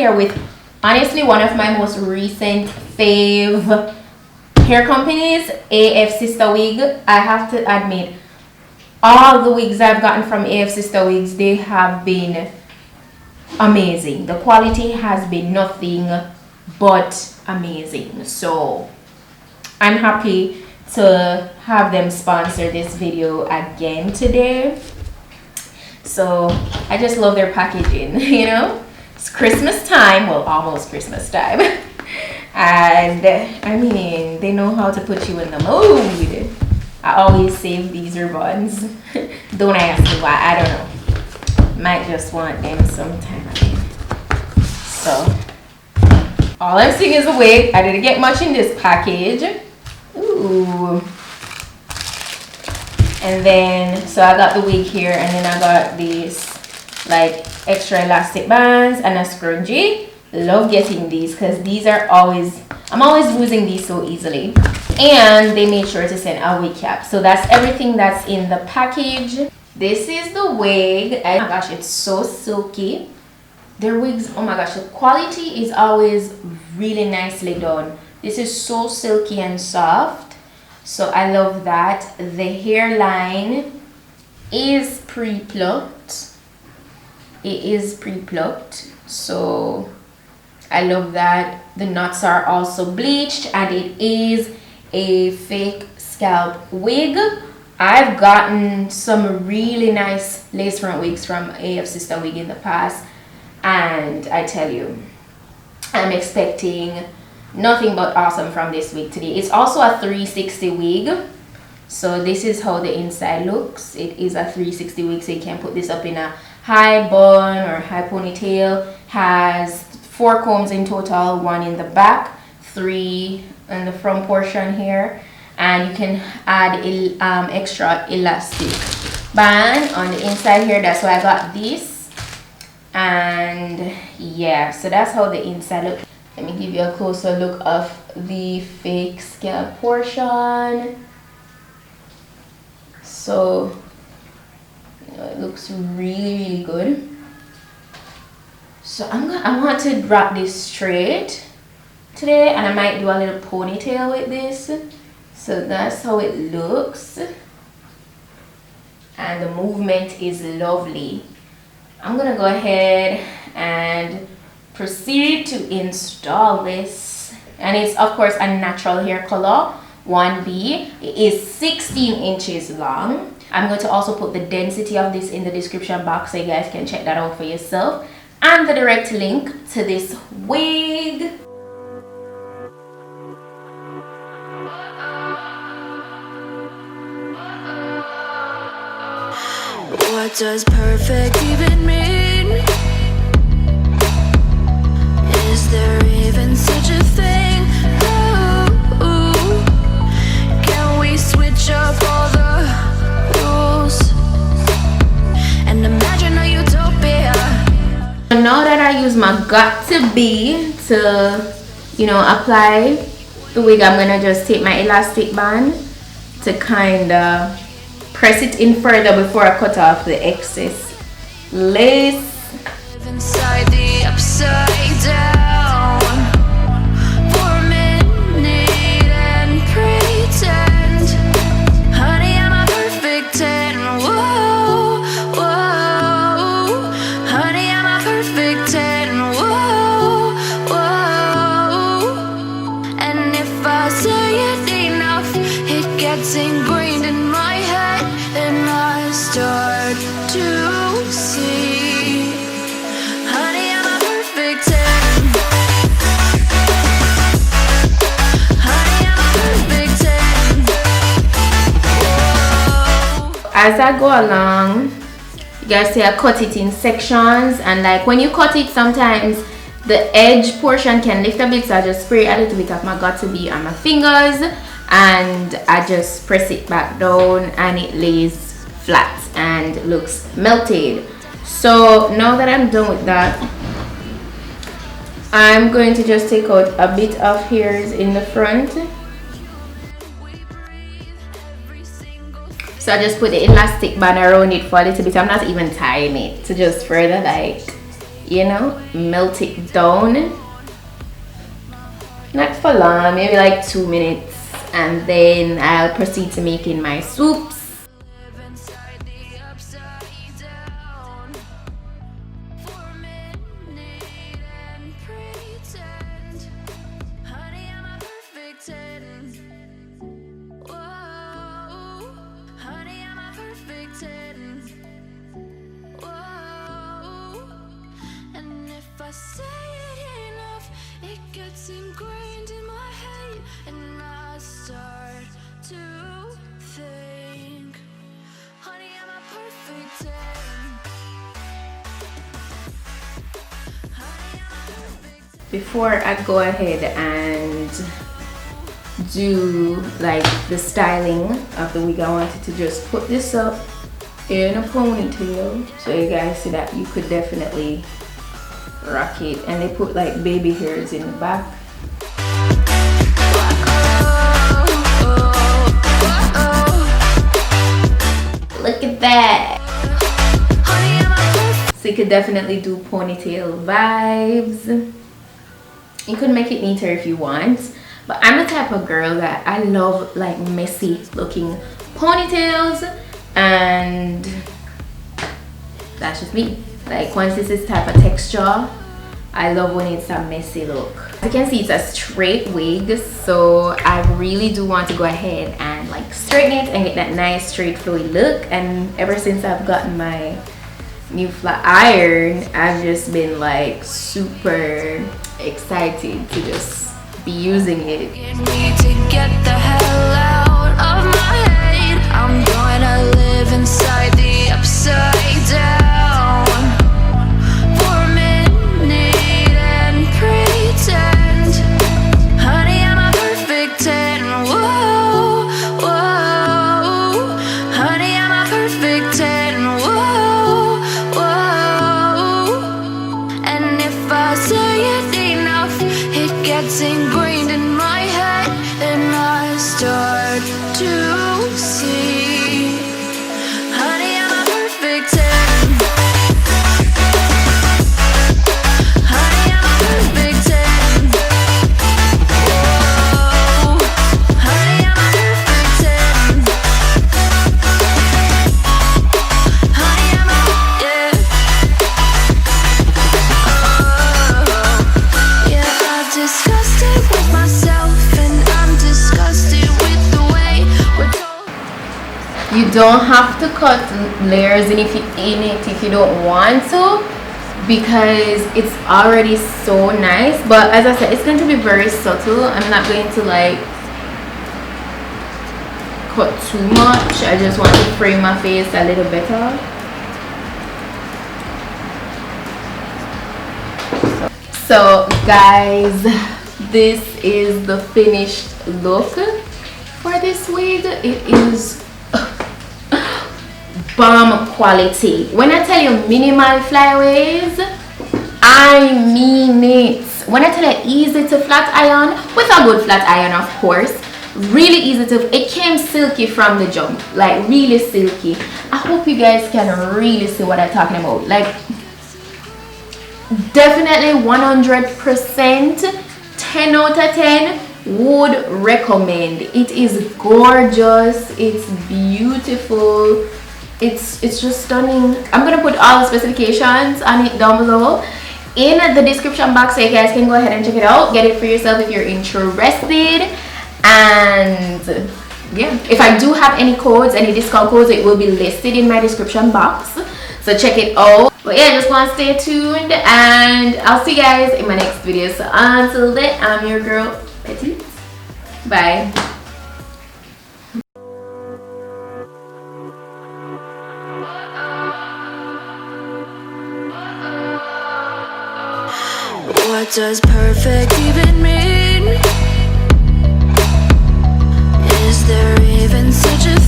hair with honestly one of my most recent fave hair companies, AFSisterwig. I have to admit, all the wigs I've gotten from AFSisterwigs, they have been amazing. The quality has been nothing but amazing. So I'm happy to have them sponsor this video again today. So I just love their packaging. You know, it's Christmas time, well, almost Christmas time. And I mean, they know how to put you in the mood. I always save these ribbons. Don't ask me why, I don't know. Might just want them sometime. So all I'm seeing is a wig. I didn't get much in this package. Ooh. And then, so I got the wig here, and then I got these like extra elastic bands and a scrunchie. Love getting these because these are always, I'm always losing these so easily. And they made sure to send a wig cap. So that's everything that's in the package. This is the wig. Oh my gosh, it's so silky. Their wigs, oh my gosh, the quality is always really nicely done. This is so silky and soft. So I love that. The hairline is pre-plucked. It is pre-plucked. So I love that. The knots are also bleached, and it is a fake scalp wig. I've gotten some really nice lace front wigs from AFSisterwig in the past, and I tell you, I'm expecting nothing but awesome from this wig today. It's also a 360 wig. So this is how the inside looks. It is a 360 wig, so you can put this up in a high bun or high ponytail. Has 4 combs in total, 1 in the back, 3 in the front portion here, and you can add extra elastic band on the inside here. That's why I got this. And yeah, so that's how the inside looks. Let me give you a closer look of the fake scalp portion. So you know, it looks really good. So I want to wrap this straight today, and I might do a little ponytail with this. So that's how it looks, and the movement is lovely. I'm gonna go ahead and proceed to install this, and it's of course a natural hair color 1B. It is 16 inches long. I'm going to also put the density of this in the description box so you guys can check that out for yourself, and the direct link to this wig. What does perfect even mean? Is there even such a thing? Ooh, can we switch up all the rules and imagine a utopia? Now that I use my got to be to, you know, apply the wig, I'm gonna just take my elastic band to kind of press it in further before I cut off the excess lace. Inside the upside down for a minute and pretend, honey, I'm a perfect 10. Whoa, whoa, honey, I'm a perfect 10. Whoa, whoa, and if I say it enough, it gets ingrained in my head, and I start to see, honey, I'm a perfect 10. Honey, I'm a perfect 10. Whoa. As I go along, you guys see I cut it in sections, and like when you cut it, sometimes the edge portion can lift a bit, so I just spray a little bit of my got to be on my fingers, and I just press it back down, and it lays flat and looks melted. So now that I'm done with that, I'm going to just take out a bit of hairs in the front. So I just put the elastic band around it for a little bit. I'm not even tying it, to just further like, you know, melt it down. Not for long, maybe like 2 minutes, and then I'll proceed to making my soups. Ingrained in my head, and I start to think, honey, I'm a perfect 10. Honey, I'm a perfect 10. Before I go ahead and do like the styling of the wig, I wanted to just put this up in a ponytail so you guys see that you could definitely rock it. And they put like baby hairs in the back. Look at that. So you could definitely do ponytail vibes. You could make it neater if you want, but I'm the type of girl that I love like messy looking ponytails, and that's just me. Like once it's this type of texture, I love when it's a messy look. As you can see, it's a straight wig, so I really do want to go ahead and like straighten it and get that nice straight flowy look. And ever since I've gotten my new flat iron, I've just been like super excited to just be using it. Get me to get the hell out of my head. I'm gonna live inside the upside down for a minute and pretend, honey, I'm a perfect 10. Whoa, whoa, honey, I'm a perfect 10. Whoa, whoa, and if I say it enough, it gets ingrained in my head, and I start to see, honey, I'm a perfect 10. Honey, I'm a perfect 10. Whoa, honey, I'm a perfect 10. Honey, I'm a, yeah. Oh, yeah, I've discussed it with myself, and I'm disgusted with the way we're told. You don't have to cut layers in it if you don't want to, because it's already so nice. But as I said, it's going to be very subtle. I'm not going to like cut too much. I just want to frame my face a little better. So guys, this is the finished look for this wig. It is bomb quality. When I tell you minimal flyaways, I mean it. When I tell you easy to flat iron, with a good flat iron of course, really easy to, it came silky from the jump, like really silky. I hope you guys can really see what I'm talking about. Like definitely 100% 10 out of 10 would recommend. It is gorgeous, it's beautiful, it's just stunning. I'm gonna put all the specifications on it down below in the description box, so you guys can go ahead and check it out, get it for yourself if you're interested. And yeah, if I do have any codes, any discount codes, it will be listed in my description box, so check it out. But yeah, just want to stay tuned, and I'll see you guys in my next video. So until then, I'm your girl Petite. Bye. What does perfect even mean? Is there even such a